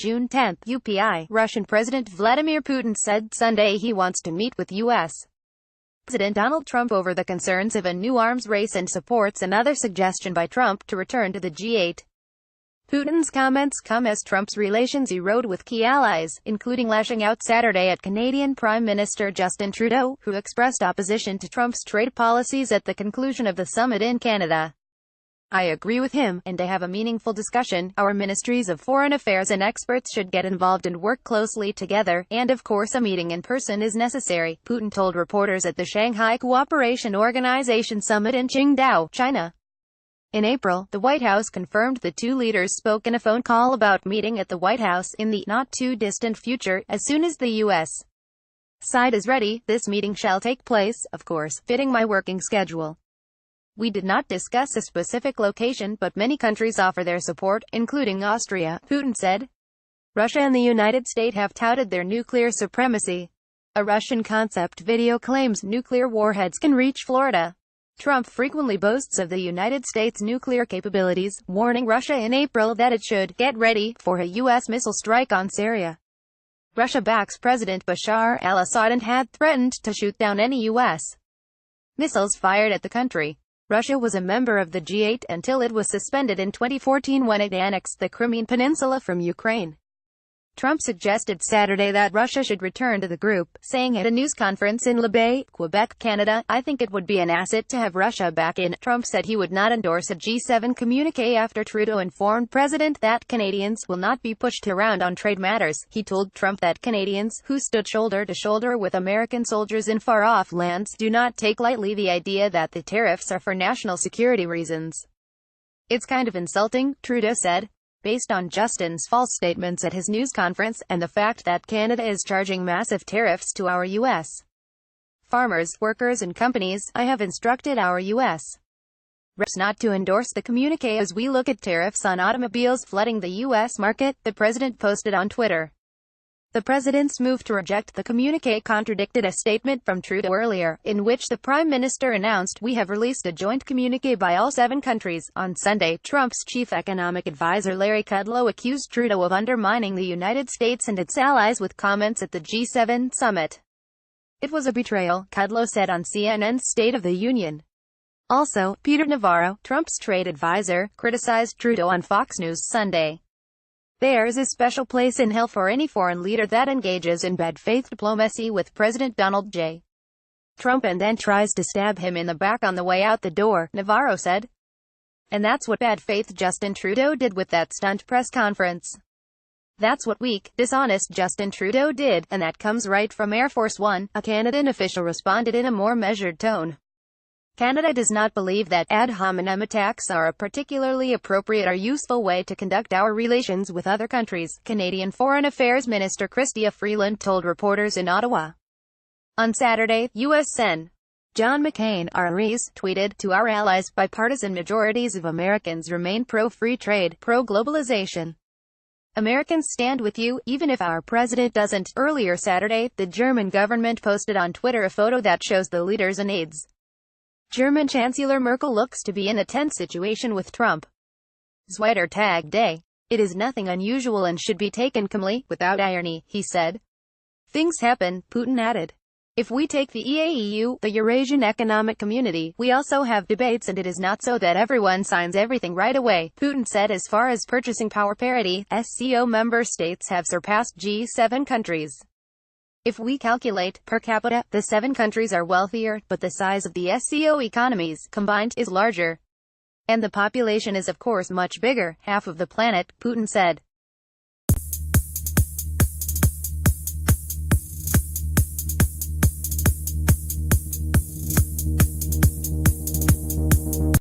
June 10, UPI. Russian President Vladimir Putin said Sunday he wants to meet with U.S. President Donald Trump over the concerns of a new arms race and supports another suggestion by Trump to return to the G8. Putin's comments come as Trump's relations erode with key allies, including lashing out Saturday at Canadian Prime Minister Justin Trudeau, who expressed opposition to Trump's trade policies at the conclusion of the summit in Canada. "I agree with him, and to have a meaningful discussion, our ministries of foreign affairs and experts should get involved and work closely together, and of course a meeting in person is necessary," Putin told reporters at the Shanghai Cooperation Organization summit in Qingdao, China. In April, the White House confirmed the two leaders spoke in a phone call about meeting at the White House in the not-too-distant future. "As soon as the U.S. side is ready, this meeting shall take place, of course, fitting my working schedule. We did not discuss a specific location, but many countries offer their support, including Austria," Putin said. Russia and the United States have touted their nuclear supremacy. A Russian concept video claims nuclear warheads can reach Florida. Trump frequently boasts of the United States' nuclear capabilities, warning Russia in April that it should get ready for a U.S. missile strike on Syria. Russia backs President Bashar al-Assad and had threatened to shoot down any U.S. missiles fired at the country. Russia was a member of the G8 until it was suspended in 2014 when it annexed the Crimean Peninsula from Ukraine. Trump suggested Saturday that Russia should return to the group, saying at a news conference in Labatt, Quebec, Canada, "I think it would be an asset to have Russia back in." Trump said he would not endorse a G7 communiqué after Trudeau informed President that Canadians will not be pushed around on trade matters. He told Trump that Canadians, who stood shoulder to shoulder with American soldiers in far-off lands, do not take lightly the idea that the tariffs are for national security reasons. "It's kind of insulting," Trudeau said, based on Justin's false statements at his news conference, and the fact that Canada is charging massive tariffs to our U.S. farmers, workers and companies. "I have instructed our U.S. reps not to endorse the communiqué as we look at tariffs on automobiles flooding the U.S. market," the president posted on Twitter. The president's move to reject the communiqué contradicted a statement from Trudeau earlier, in which the prime minister announced, "We have released a joint communiqué by all 7 countries." On Sunday, Trump's chief economic advisor Larry Kudlow accused Trudeau of undermining the United States and its allies with comments at the G7 summit. "It was a betrayal," Kudlow said on CNN's State of the Union. Also, Peter Navarro, Trump's trade advisor, criticized Trudeau on Fox News Sunday. "There's a special place in hell for any foreign leader that engages in bad faith diplomacy with President Donald J. Trump and then tries to stab him in the back on the way out the door," Navarro said. "And that's what bad faith Justin Trudeau did with that stunt press conference. That's what weak, dishonest Justin Trudeau did, and that comes right from Air Force One," a Canadian official responded in a more measured tone. "Canada does not believe that ad hominem attacks are a particularly appropriate or useful way to conduct our relations with other countries," Canadian Foreign Affairs Minister Chrystia Freeland told reporters in Ottawa. On Saturday, U.S. Sen. John McCain, RREs, tweeted, "To our allies, bipartisan majorities of Americans remain pro-free trade, pro-globalization. Americans stand with you, even if our president doesn't." Earlier Saturday, the German government posted on Twitter a photo that shows the leaders and aides. German Chancellor Merkel looks to be in a tense situation with Trump. "Zweiter Tag Day. It is nothing unusual and should be taken calmly, without irony," he said. "Things happen," Putin added. "If we take the EAEU, the Eurasian Economic Community, we also have debates and it is not so that everyone signs everything right away," Putin said. As far as purchasing power parity, SCO member states have surpassed G7 countries. If we calculate per capita, the 7 countries are wealthier, but the size of the SCO economies, combined, is larger. And the population is of course much bigger, half of the planet, Putin said.